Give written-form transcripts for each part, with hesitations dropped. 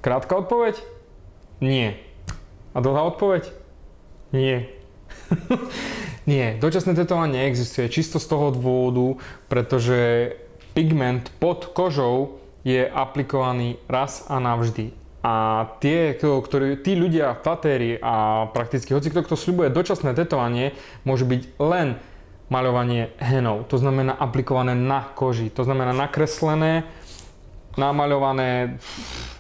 Krátka odpoveď? Nie. A dlhá odpoveď? Nie. Nie, dočasné tetovanie neexistuje čisto z toho dôvodu, pretože pigment pod kožou je aplikovaný raz a navždy. A tí ľudia v tatéri a prakticky hocikto, kto sľubuje dočasné tetovanie, môže byť len maľovanie henov. To znamená aplikované na koži. To znamená nakreslené, namaľované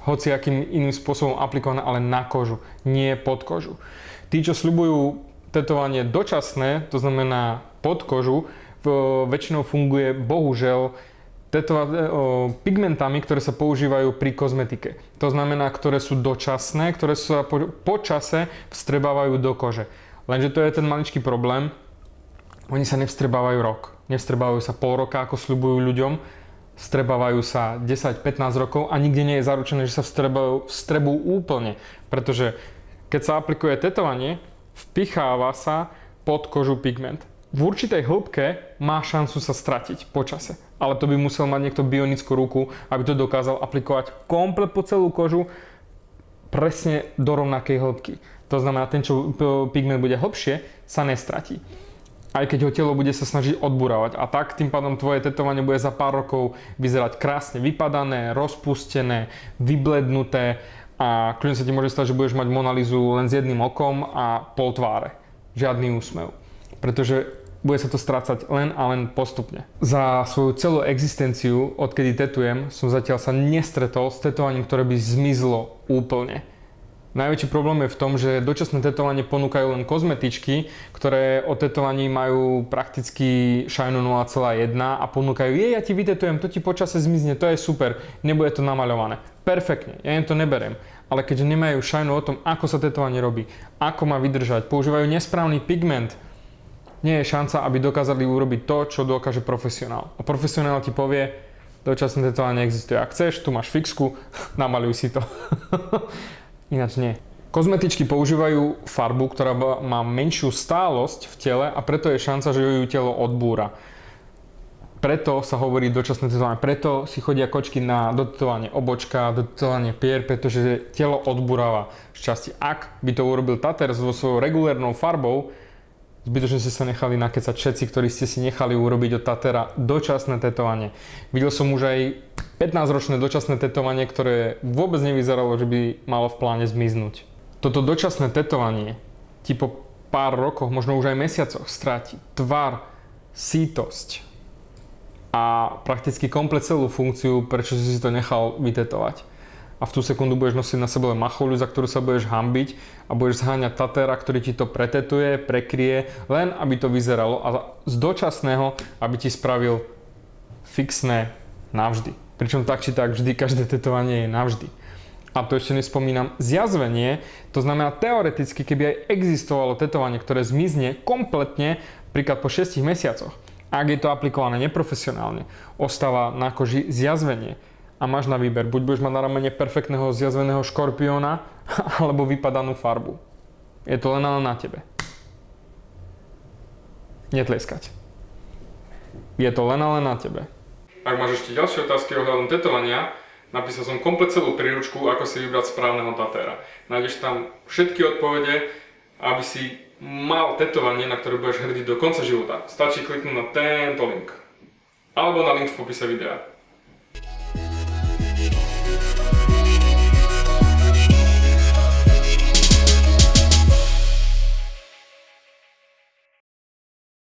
hociakým iným spôsobom aplikované, ale na kožu, nie pod kožu. Tí, čo sľubujú tetovanie dočasné, to znamená pod kožu, väčšinou funguje bohužiaľ pigmentami, ktoré sa používajú pri kozmetike. To znamená, ktoré sú dočasné, ktoré sa po čase vstrebávajú do kože. Lenže to je ten maličký problém. Oni sa nevstrebávajú rok. Nevstrebávajú sa pol roka, ako sľubujú ľuďom. Vstrebávajú sa 10-15 rokov a nikde nie je zaručené, že sa vstrebú úplne. Pretože keď sa aplikuje tetovanie, vpicháva sa pod kožu pigment. V určitej hĺbke má šancu sa stratiť po čase. Ale to by musel mať niekto bionickú ruku, aby to dokázal aplikovať komplet po celú kožu presne do rovnakej hĺbky. To znamená, ten, čo pigment bude hlbšie, sa nestratí. Aj keď ho telo bude sa snažiť odburávať. A tak tým pádom tvoje tetovanie bude za pár rokov vyzerať krásne vypadané, rozpustené, vyblednuté a kľudne sa ti môže stať, že budeš mať Monalizu len s jedným okom a pol tváre. Žiadny úsmev. Pretože bude sa to strácať len a len postupne. Za svoju celú existenciu, odkedy tetujem, som zatiaľ sa nestretol s tetovaním, ktoré by zmizlo úplne. Najväčší problém je v tom, že dočasné tetovanie ponúkajú len kozmetičky, ktoré o tetovaní majú prakticky šajnu 0,1 a ponúkajú, ja ti vytetujem, to ti počase zmizne, to je super, nebude to namaľované. Perfektne, ja im to neberiem. Ale keďže nemajú šajnu o tom, ako sa tetovanie robí, ako má vydržať, používajú nesprávny pigment, nie je šanca, aby dokázali urobiť to, čo dokáže profesionál. A profesionál ti povie, dočasné tetovanie neexistuje. Ak chceš, tu máš fixku, namaľuj si to. Ináč nie. Kozmetičky používajú farbu, ktorá má menšiu stálosť v tele a preto je šanca, že ju telo odbúra. Preto sa hovorí dočasné tetovanie. Preto si chodia kočky na dotetovanie obočka, dotetovanie pier, pretože telo odburáva šťastie. Ak by to urobil tatér so svojou regulérnou farbou, zbytočne ste sa nechali nakecať všetci, ktorí ste si nechali urobiť od tatéra dočasné tetovanie. Videl som už aj 15-ročné dočasné tetovanie, ktoré vôbec nevyzeralo, že by malo v pláne zmiznúť. Toto dočasné tetovanie ti po pár rokoch, možno už aj mesiacoch stráti tvar, sítosť a prakticky komplet celú funkciu, prečo si to nechal vytetovať. A v tú sekundu budeš nosiť na sebe machoľu, za ktorú sa budeš hanbiť a budeš zháňať tatéra, ktorý ti to pretetuje, prekrie, len aby to vyzeralo a z dočasného, aby ti spravil fixné navždy. Pričom tak či tak vždy, každé tetovanie je navždy. A to ešte nespomínam zjazvenie, to znamená teoreticky, keby aj existovalo tetovanie, ktoré zmizne kompletne, príklad po 6 mesiacoch, ak je to aplikované neprofesionálne, ostáva na koži zjazvenie. A máš na výber, buď budeš mať na ramene perfektného zjazveného škorpióna, alebo vypadanú farbu. Je to len na tebe. Netlieskať. Je to len na tebe. Ak máš ešte ďalšie otázky ohľadom tetovania, napísal som komplet celú príručku, ako si vybrať správneho tatéra. Nájdeš tam všetky odpovede, aby si mal tetovanie, na ktoré budeš hrdý do konca života. Stačí kliknúť na tento link. Alebo na link v popise videa.